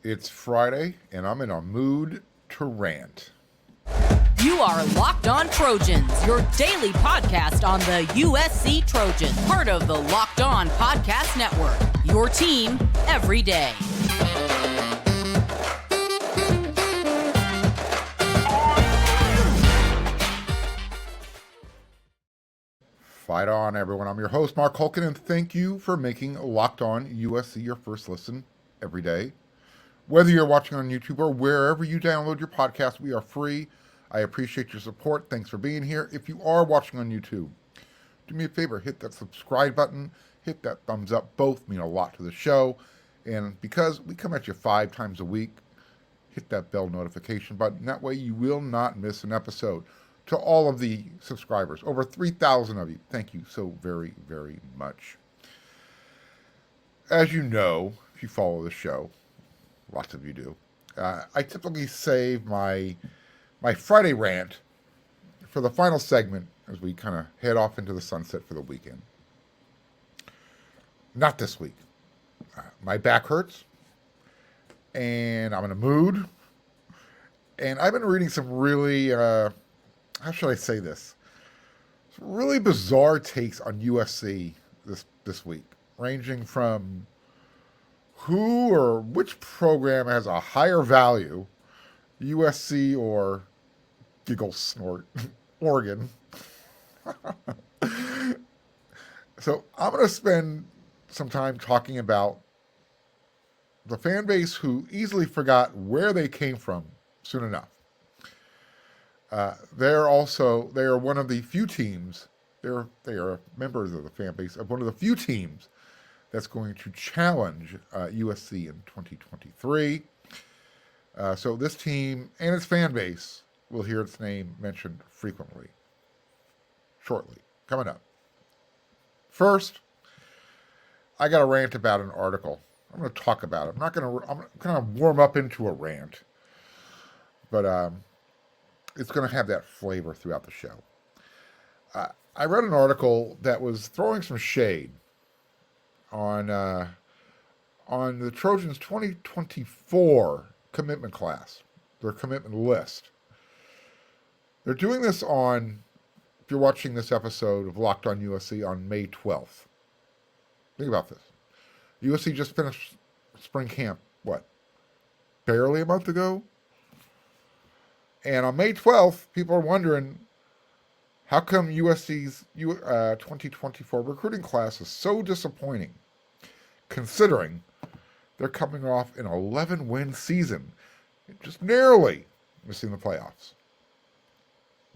It's Friday, and I'm in a mood to rant. You are Locked On Trojans, your daily podcast on the USC Trojans, part of the Locked On Podcast Network, your team every day. Fight on, everyone. I'm your host, Mark Hulkin, and thank you for making Locked On USC your first listen every day. Whether you're watching on YouTube or wherever you download your podcast, we are free. I appreciate your support. Thanks for being here. If you are watching on YouTube, do me a favor, hit that subscribe button, hit that thumbs up. Both mean a lot to the show. And because we come at you 5 times a week, hit that bell notification button. That way you will not miss an episode. To all of the subscribers, over 3,000 of you, thank you so very, very much. As you know, if you follow the show, lots of you do, I typically save my Friday rant for the final segment as we kind of head off into the sunset for the weekend. Not this week. My back hurts, and I'm in a mood, and I've been reading some really, how should I say this? Some really bizarre takes on USC this week, ranging from who or which program has a higher value, USC or giggle snort, Oregon. So I'm going to spend some time talking about the fan base who easily forgot where they came from soon enough. They are one of the few teams, they are members of the fan base of one of the few teams that's going to challenge USC in 2023. So this team and its fan base will hear its name mentioned frequently. Shortly, coming up. First, I got a rant about an article. I'm going to talk about it. I'm going to warm up into a rant, but it's going to have that flavor throughout the show. I read an article that was throwing some shade on the Trojans' 2024 commitment class, their commitment list. They're doing this on, if you're watching this episode of Locked On USC, on May 12th. Think about this. USC just finished spring camp, barely a month ago? And on May 12th, people are wondering, how come USC's 2024 recruiting class is so disappointing, considering they're coming off an 11-win season, just narrowly missing the playoffs?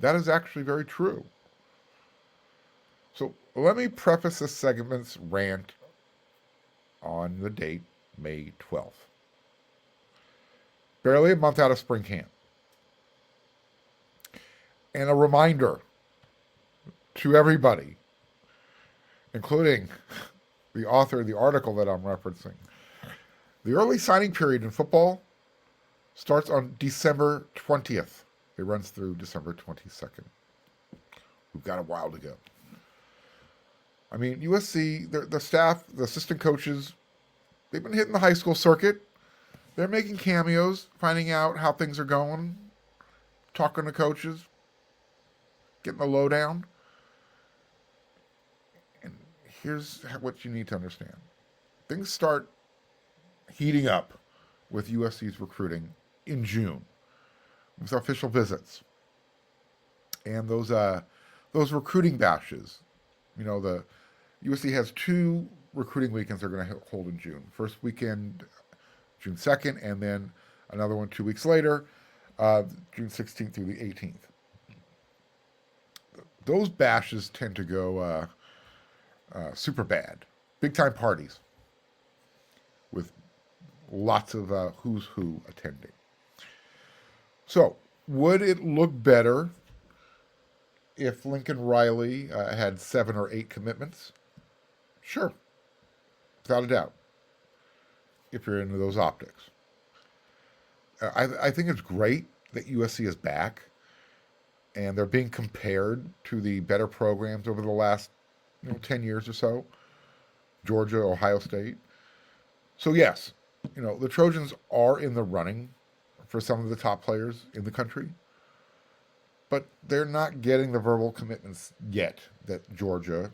That is actually very true. So let me preface this segment's rant on the date, May 12th. Barely a month out of spring camp. And a reminder to everybody, including the author of the article that I'm referencing, the early signing period in football starts on December 20th. It runs through December 22nd. We've got a while to go. I mean, USC, the staff, the assistant coaches, they've been hitting the high school circuit. They're making cameos, finding out how things are going, talking to coaches, getting the lowdown. And here's what you need to understand. Things start heating up with USC's recruiting in June with official visits. And those recruiting bashes, the USC has 2 recruiting weekends they're going to hold in June. First weekend, June 2nd, and then another one 2 weeks later, June 16th through the 18th. Those bashes tend to go super bad. Big-time parties with lots of who's who attending. So, would it look better if Lincoln Riley had 7 or 8 commitments? Sure, without a doubt, if you're into those optics. I think it's great that USC is back, and they're being compared to the better programs over the last 10 years or so, Georgia, Ohio State. So yes, The Trojans are in the running for some of the top players in the country, but they're not getting the verbal commitments yet that Georgia,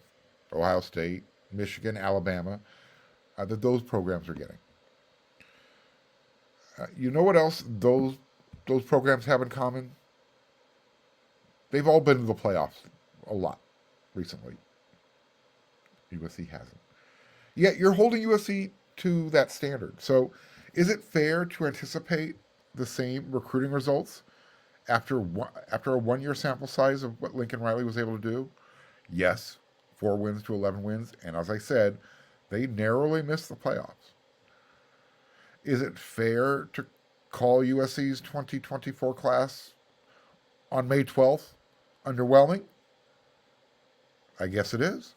Ohio State, Michigan, Alabama, that those programs are getting. You know what else those programs have in common? They've all been to the playoffs a lot recently. USC hasn't. Yet you're holding USC to that standard. So is it fair to anticipate the same recruiting results after a 1 year sample size of what Lincoln Riley was able to do? Yes, 4 wins to 11 wins. And as I said, they narrowly missed the playoffs. Is it fair to call USC's 2024 class on May 12th underwhelming? I guess it is.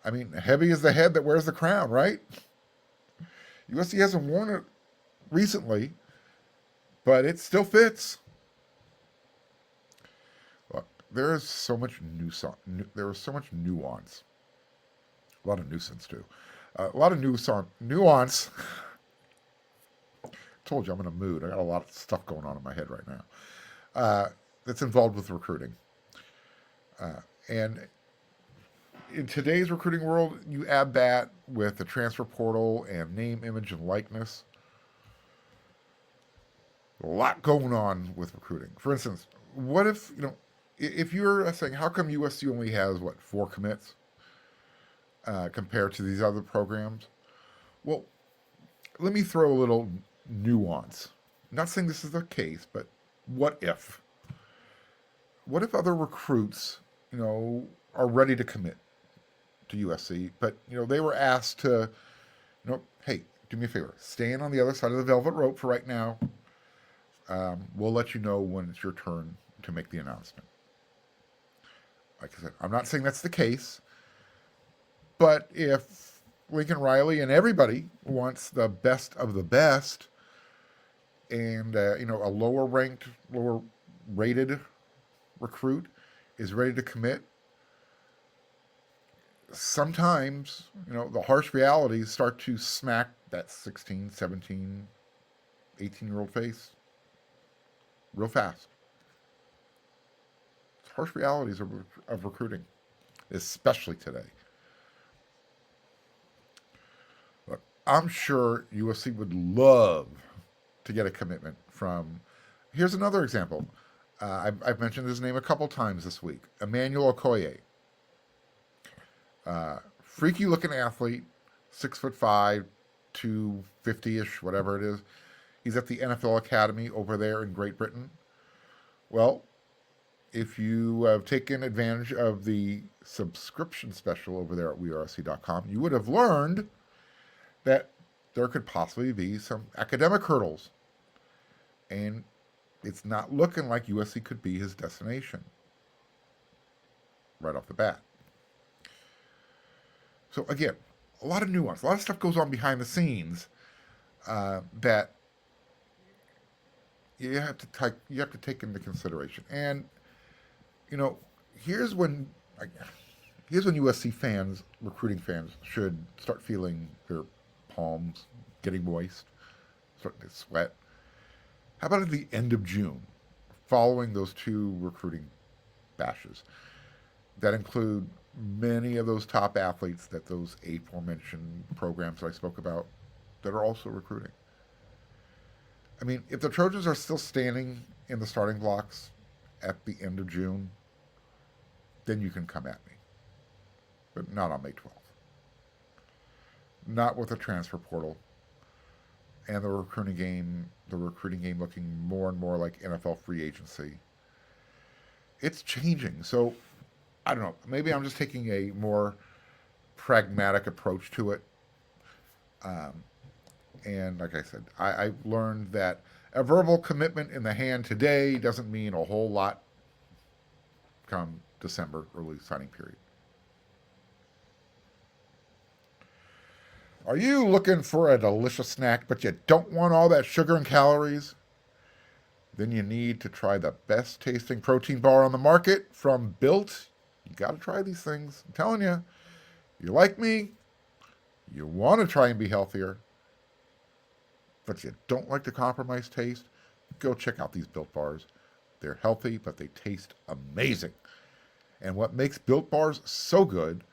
I mean, heavy is the head that wears the crown, right? USC hasn't worn it recently, but it still fits. Look, there is so much nuance. A lot of nuisance too. A lot of nuance. Told you I'm in a mood. I got a lot of stuff going on in my head right now. That's involved with recruiting. And in today's recruiting world, you add that with the transfer portal and name, image, and likeness. A lot going on with recruiting. For instance, what if you're saying, how come USC only has, 4 commits compared to these other programs? Well, let me throw a little nuance. I'm not saying this is the case, but what if? What if other recruits, are ready to commit to USC, but they were asked to, hey, do me a favor, stand on the other side of the velvet rope for right now. We'll let you know when it's your turn to make the announcement. Like I said, I'm not saying that's the case, but if Lincoln Riley and everybody wants the best of the best, and a lower rated recruit is ready to commit, sometimes, the harsh realities start to smack that 16, 17, 18-year-old face real fast. Harsh realities of recruiting, especially today. Look, I'm sure USC would love to get a commitment from, here's another example. I've mentioned his name a couple times this week. Emmanuel Okoye. Freaky looking athlete, 6'5", 250-ish, whatever it is. He's at the NFL Academy over there in Great Britain. Well, if you have taken advantage of the subscription special over there at weareusc.com, you would have learned that there could possibly be some academic hurdles. And it's not looking like USC could be his destination right off the bat. So again, a lot of nuance, a lot of stuff goes on behind the scenes that you have to take into consideration. And here's when USC fans, recruiting fans, should start feeling their palms getting moist, starting to sweat. How about at the end of June, following those 2 recruiting bashes that include many of those top athletes that those aforementioned programs I spoke about that are also recruiting? I mean, if the Trojans are still standing in the starting blocks at the end of June, then you can come at me. But not on May 12th. Not with the transfer portal and the recruiting game looking more and more like NFL free agency. It's changing. So, I don't know. Maybe I'm just taking a more pragmatic approach to it. And like I said, I've learned that a verbal commitment in the hand today doesn't mean a whole lot come December early signing period. Are you looking for a delicious snack, but you don't want all that sugar and calories? Then you need to try the best tasting protein bar on the market from Built. You got to try these things. I'm telling you, you like me, you want to try and be healthier, but you don't like the compromise taste, go check out these Built Bars. They're healthy, but they taste amazing. And what makes Built Bars so good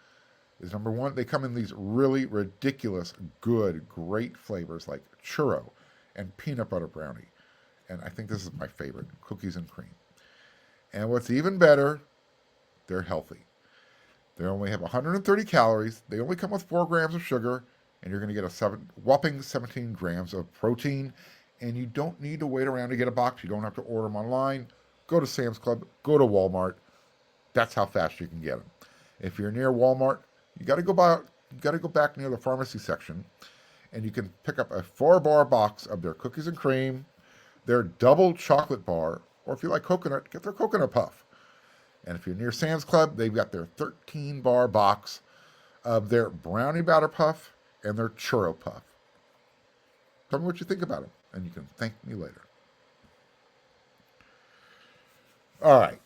is, number one, they come in these really ridiculous, good, great flavors like churro and peanut butter brownie. And I think this is my favorite, cookies and cream. And what's even better, they're healthy. They only have 130 calories. They only come with 4 grams of sugar, and you're going to get a whopping 17 grams of protein. And you don't need to wait around to get a box. You don't have to order them online. Go to Sam's Club. Go to Walmart. That's how fast you can get them. If you're near Walmart, you got to go back near the pharmacy section, and you can pick up a 4-bar box of their cookies and cream, their double chocolate bar, or if you like coconut, get their coconut puff. And if you're near Sam's Club, they've got their 13-bar box of their brownie batter puff and their churro puff. Tell me what you think about them, and you can thank me later. All right.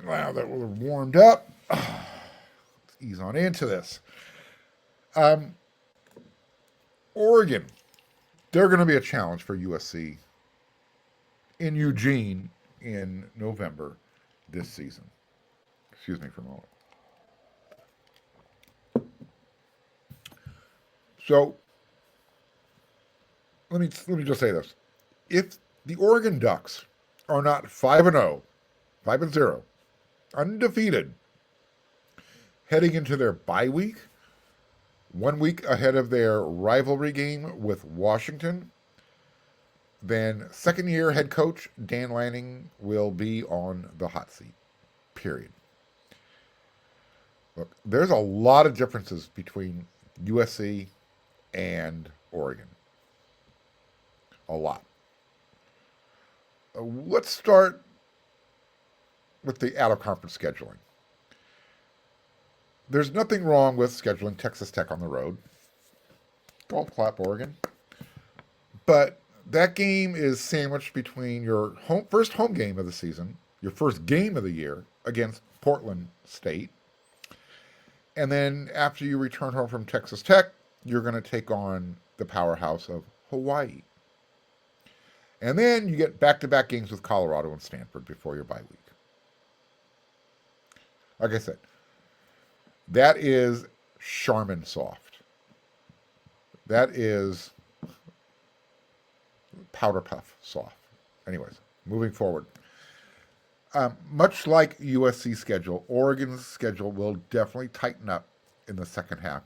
Now that we're warmed up, let's ease on into this. Oregon, they're going to be a challenge for USC in Eugene in November this season. Excuse me for a moment. So let me just say this: if the Oregon Ducks are not 5-0, 5-0, undefeated, heading into their bye week, 1 week ahead of their rivalry game with Washington, then second-year head coach Dan Lanning will be on the hot seat, period. Look, there's a lot of differences between USC and Oregon. A lot. Let's start with the out-of-conference scheduling. There's nothing wrong with scheduling Texas Tech on the road. Golf clap, Oregon. But that game is sandwiched between your first home game of the season, your first game of the year against Portland State. And then after you return home from Texas Tech, you're going to take on the powerhouse of Hawaii. And then you get back-to-back games with Colorado and Stanford before your bye week. Like I said, that is Charmin soft. That is powder puff soft. Anyways, moving forward. Much like USC's schedule, Oregon's schedule will definitely tighten up in the second half.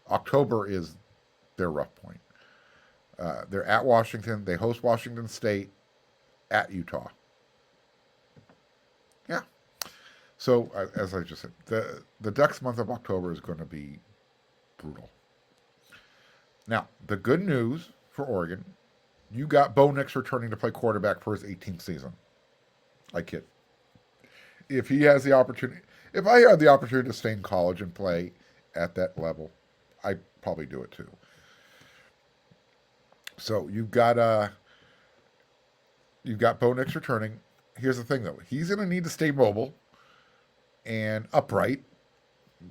October is their rough point. They're at Washington. They host Washington State, at Utah. Yeah. So, as I just said, the Ducks' month of October is going to be brutal. Now, the good news for Oregon, you got Bo Nix returning to play quarterback for his 18th season. I kid. If he has the opportunity, if I had the opportunity to stay in college and play at that level, I'd probably do it too. So you've got Bo Nix returning. Here's the thing, though. He's going to need to stay mobile and upright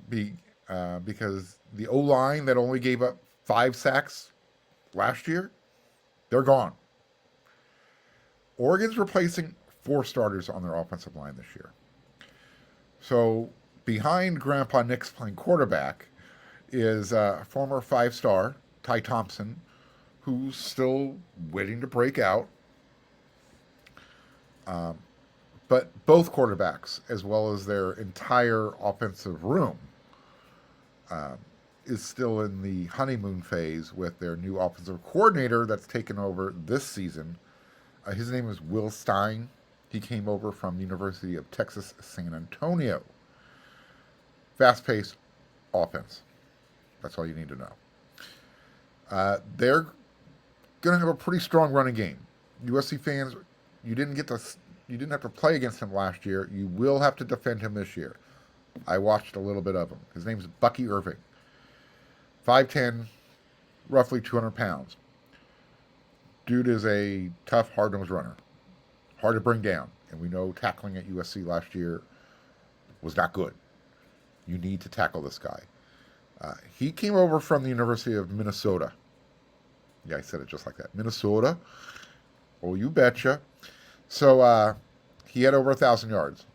because the O-line that only gave up 5 sacks last year, they're gone. Oregon's replacing 4 starters on their offensive line this year. So behind Grandpa Nix playing quarterback is former 5-star Ty Thompson, who's still waiting to break out. But both quarterbacks, as well as their entire offensive room, is still in the honeymoon phase with their new offensive coordinator that's taken over this season. His name is Will Stein. He came over from the University of Texas, San Antonio. Fast-paced offense. That's all you need to know. They're going to have a pretty strong running game. USC fans, you didn't have to play against him last year. You will have to defend him this year. I watched a little bit of him. His name is Bucky Irving. 5'10", roughly 200 pounds. Dude is a tough, hard-nosed runner. Hard to bring down. And we know tackling at USC last year was not good. You need to tackle this guy. He came over from the University of Minnesota. Yeah, I said it just like that. Minnesota. Oh, you betcha. So he had over 1,000 yards.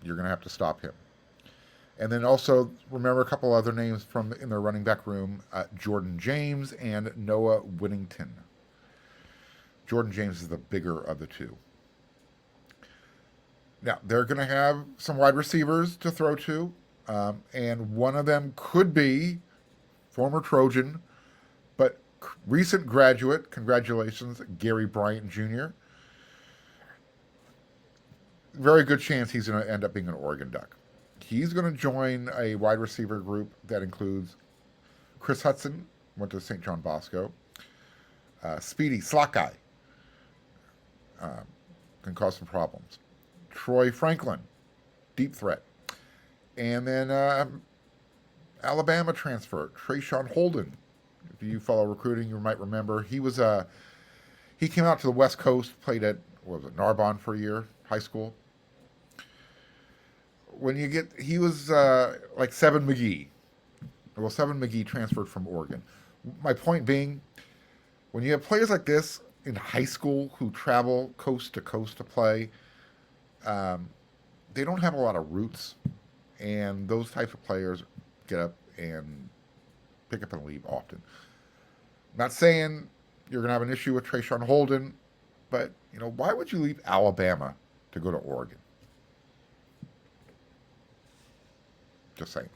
You're going to have to stop him. And then also remember a couple other names from in their running back room: Jordan James and Noah Whittington. Jordan James is the bigger of the two. Now they're going to have some wide receivers to throw to, and one of them could be former Trojan, but recent graduate. Congratulations, Gary Bryant Jr. Very good chance he's going to end up being an Oregon Duck. He's going to join a wide receiver group that includes Chris Hudson, went to St. John Bosco, Speedy, slot guy, can cause some problems, Troy Franklin, deep threat, and then Alabama transfer, Trayshawn Holden. If you follow recruiting, you might remember he came out to the West Coast, played at Narbonne for a year, high school. He was like Seven McGee. Well, Seven McGee transferred from Oregon. My point being, when you have players like this in high school who travel coast to coast to play, they don't have a lot of roots, and those types of players get up and pick up and leave often. Not saying you're going to have an issue with Trayshawn Holden, but why would you leave Alabama to go to Oregon? Just saying.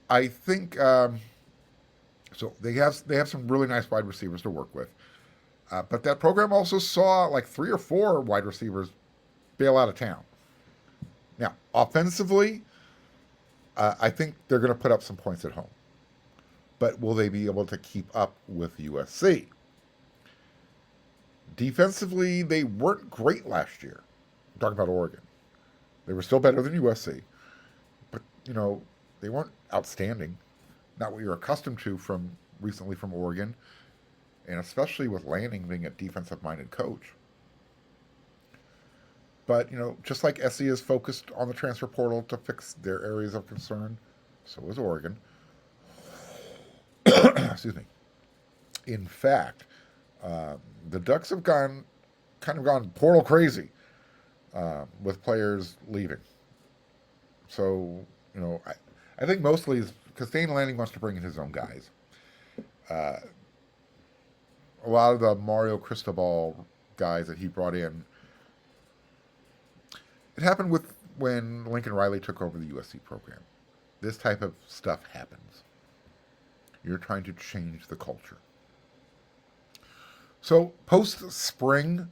I think so. They have some really nice wide receivers to work with, but that program also saw like 3 or 4 wide receivers bail out of town. Now, offensively, I think they're going to put up some points at home, but will they be able to keep up with USC? Defensively, they weren't great last year. I'm talking about Oregon. They were still better than USC. But, they weren't outstanding. Not what you're accustomed to recently from Oregon. And especially with Lanning being a defensive-minded coach. But, just like SC is focused on the transfer portal to fix their areas of concern, so is Oregon. Excuse me. In fact, the Ducks have gone portal crazy with players leaving. So, I think mostly is because Dane Lanning wants to bring in his own guys. A lot of the Mario Cristobal guys that he brought in, it happened when Lincoln Riley took over the USC program. This type of stuff happens. You're trying to change the culture. So post-spring,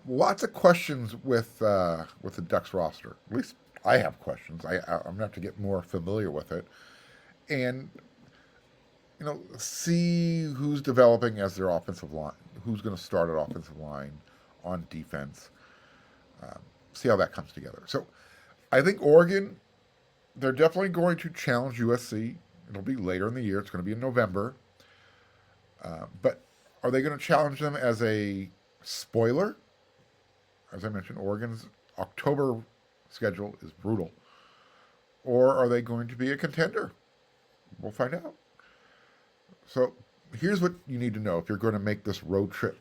lots of questions with the Ducks roster. At least I have questions. I'm going to have to get more familiar with it. And, see who's developing as their offensive line, who's going to start at offensive line, on defense, see how that comes together. So I think Oregon, they're definitely going to challenge USC. It'll be later in the year. It's going to be in November. But are they going to challenge them as a spoiler? As I mentioned, Oregon's October schedule is brutal. Or are they going to be a contender? We'll find out. So here's what you need to know if you're going to make this road trip.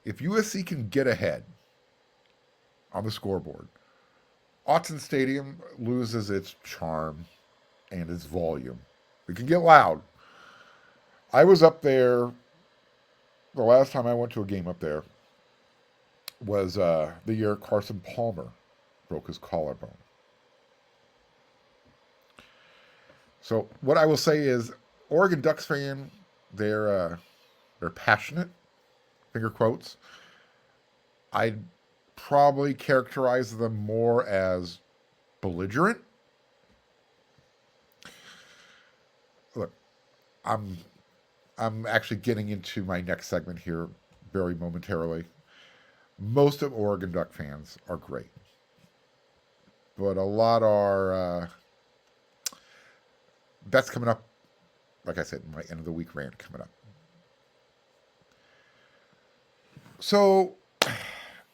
If USC can get ahead on the scoreboard, Autzen Stadium loses its charm and its volume. It can get loud. I was up there, the last time I went to a game up there was the year Carson Palmer broke his collarbone. So what I will say is, Oregon Ducks fan, they're passionate, finger quotes. I'd probably characterize them more as belligerent. Look, I'm actually getting into my next segment here very momentarily. Most of Oregon Duck fans are great, but a lot are. That's coming up, like I said, my end of the week rant coming up. So,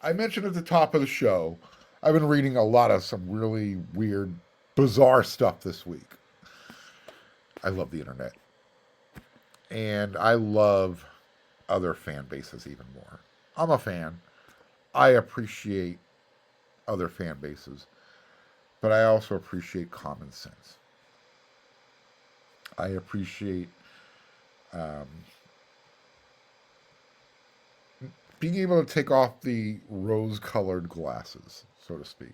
I mentioned at the top of the show, I've been reading a lot of some really weird, bizarre stuff this week. I love the internet. And I love other fan bases even more. I'm a fan. I appreciate other fan bases, but I also appreciate common sense. I appreciate um, being able to take off the rose colored glasses, so to speak.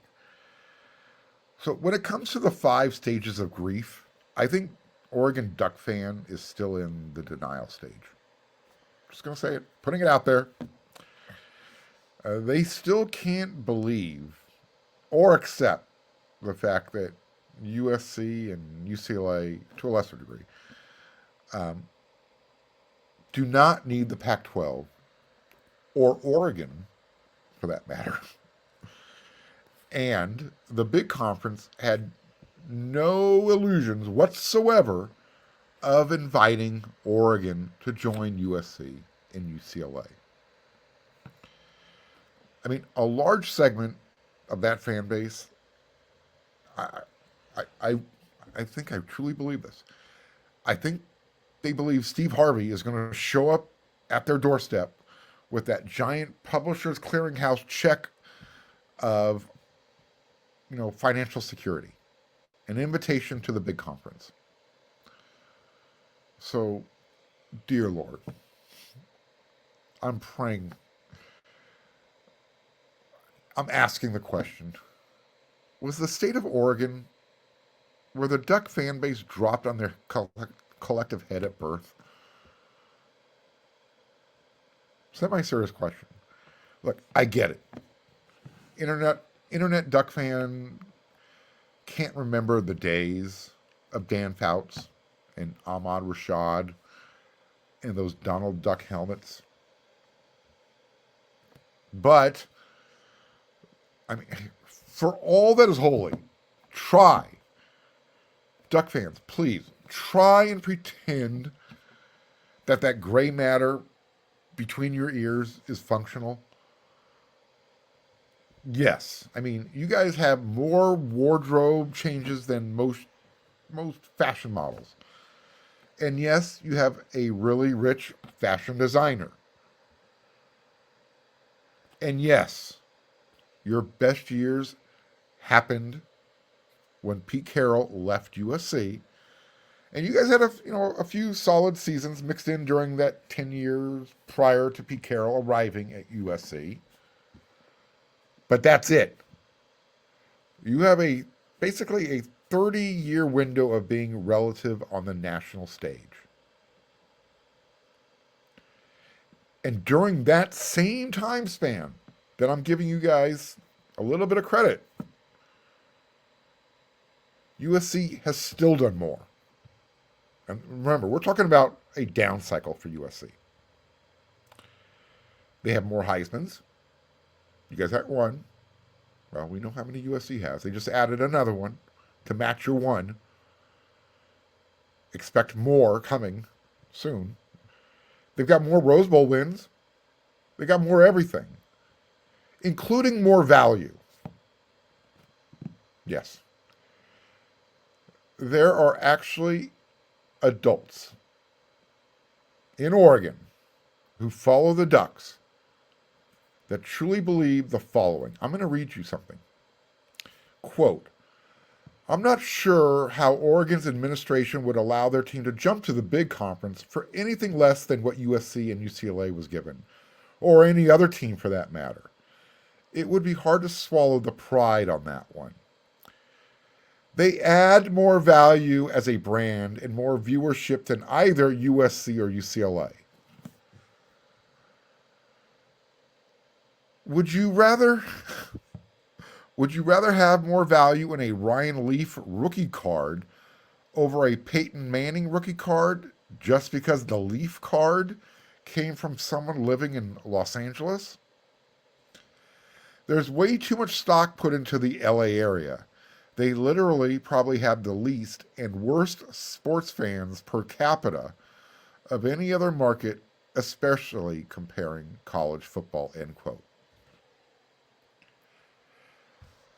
So, when it comes to the 5 stages of grief, I think Oregon Duck fan is still in the denial stage. Just going to say it, putting it out there. They still can't believe or accept the fact that USC and UCLA, to a lesser degree, do not need the Pac 12 or Oregon, for that matter. And the big conference had no illusions whatsoever of inviting Oregon to join USC and UCLA. I mean, a large segment of that fan base, I, I think I truly believe this. I think they believe Steve Harvey is going to show up at their doorstep with that giant Publishers Clearinghouse check of, financial security, an invitation to the big conference. So, dear Lord, I'm praying. I'm asking the question: was the state of Oregon, where the Duck fan base dropped on their collective head at birth? Semi-serious question. Look, I get it. Internet Duck fan can't remember the days of Dan Fouts and Ahmad Rashad and those Donald Duck helmets. But, I mean, for all that is holy, try, Duck fans, please, try and pretend that gray matter between your ears is functional. Yes, I mean, you guys have more wardrobe changes than most fashion models. And yes, you have a really rich fashion designer. And yes, your best years happened when Pete Carroll left USC. And you guys had a few solid seasons mixed in during that 10 years prior to Pete Carroll arriving at USC. But that's it. You have basically a 30-year window of being relative on the national stage. And during that same time span that I'm giving you guys a little bit of credit, USC has still done more. And remember, we're talking about a down cycle for USC. They have more Heismans. You guys had one. Well, we know how many USC has. They just added another one to match your one. Expect more coming soon. They've got more Rose Bowl wins. They got more everything, including more value. Yes. There are actually adults in Oregon who follow the Ducks that truly believe the following. I'm going to read you something. Quote, I'm not sure how Oregon's administration would allow their team to jump to the big conference for anything less than what USC and UCLA was given, or any other team for that matter. It would be hard to swallow the pride on that one. They add more value as a brand and more viewership than either USC or UCLA. Would you rather have more value in a Ryan Leaf rookie card over a Peyton Manning rookie card just because the Leaf card came from someone living in Los Angeles? There's way too much stock put into the LA area. They literally probably have the least and worst sports fans per capita of any other market, especially comparing college football, end quote.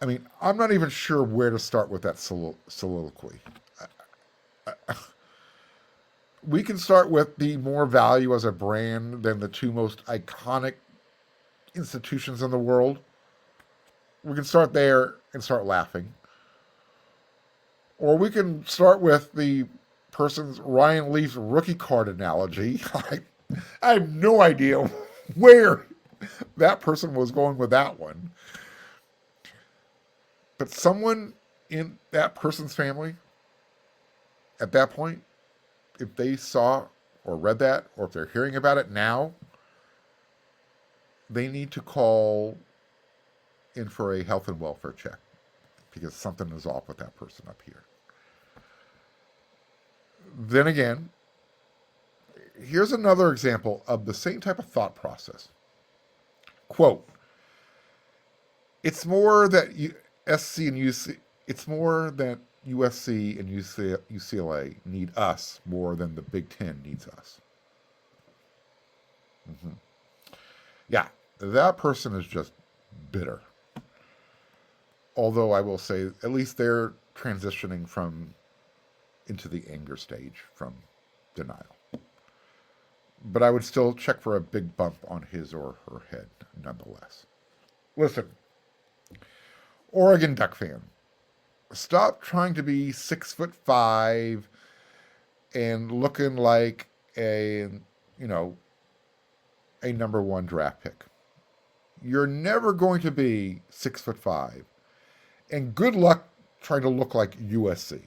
I mean, I'm not even sure where to start with that soliloquy. we can start with the more value as a brand than the two most iconic institutions in the world. We can start there and start laughing. Or we can start with the person's Ryan Leaf's rookie card analogy. I have no idea where that person was going with that one. But someone in that person's family, at that point, if they saw or read that, or if they're hearing about it now, they need to call in for a health and welfare check because something is off with that person up here. Then again, here's another example of the same type of thought process. Quote, it's more that it's more that USC and UCLA need us more than the Big Ten needs us. Mm-hmm. Yeah, that person is just bitter. Although I will say, at least they're transitioning into the anger stage from denial. But I would still check for a big bump on his or her head, nonetheless. Listen, Oregon Duck fan, stop trying to be 6'5" and looking like a number one draft pick. You're never going to be 6'5", and good luck trying to look like USC.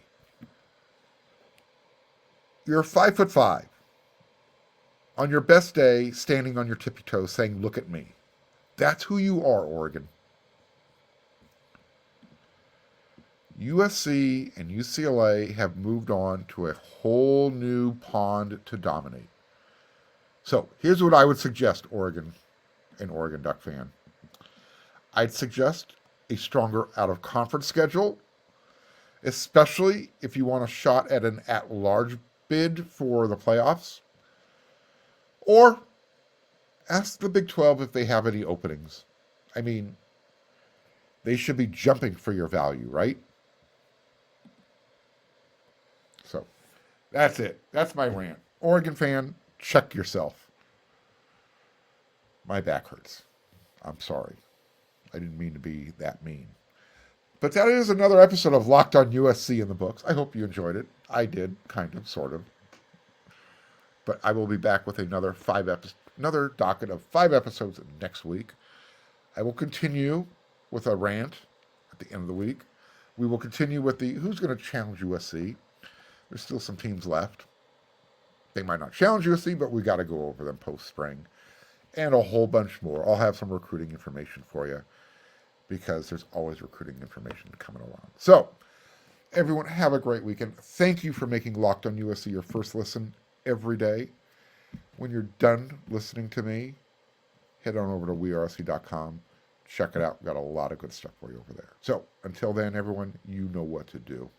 You're 5'5". On your best day, standing on your tippy toes, saying, "Look at me." That's who you are, Oregon. USC and UCLA have moved on to a whole new pond to dominate. So here's what I would suggest, Oregon and Oregon Duck fan. I'd suggest a stronger out-of-conference schedule, especially if you want a shot at an at-large bid for the playoffs. Or ask the Big 12 if they have any openings. I mean, they should be jumping for your value, right? So, that's it. That's my rant. Oregon fan, check yourself. My back hurts. I'm sorry. I didn't mean to be that mean. But that is another episode of Locked on USC in the books. I hope you enjoyed it. I did, kind of, sort of. But I will be back with another docket of 5 episodes next week. I will continue with a rant at the end of the week. We will continue with the who's going to challenge USC. There's still some teams left. They might not challenge USC, but we got to go over them post-spring. And a whole bunch more. I'll have some recruiting information for you because there's always recruiting information coming along. So, everyone, have a great weekend. Thank you for making Locked on USC your first listen every day. When you're done listening to me, head on over to wearersc.com. Check it out. We've got a lot of good stuff for you over there. So, until then, everyone, you know what to do.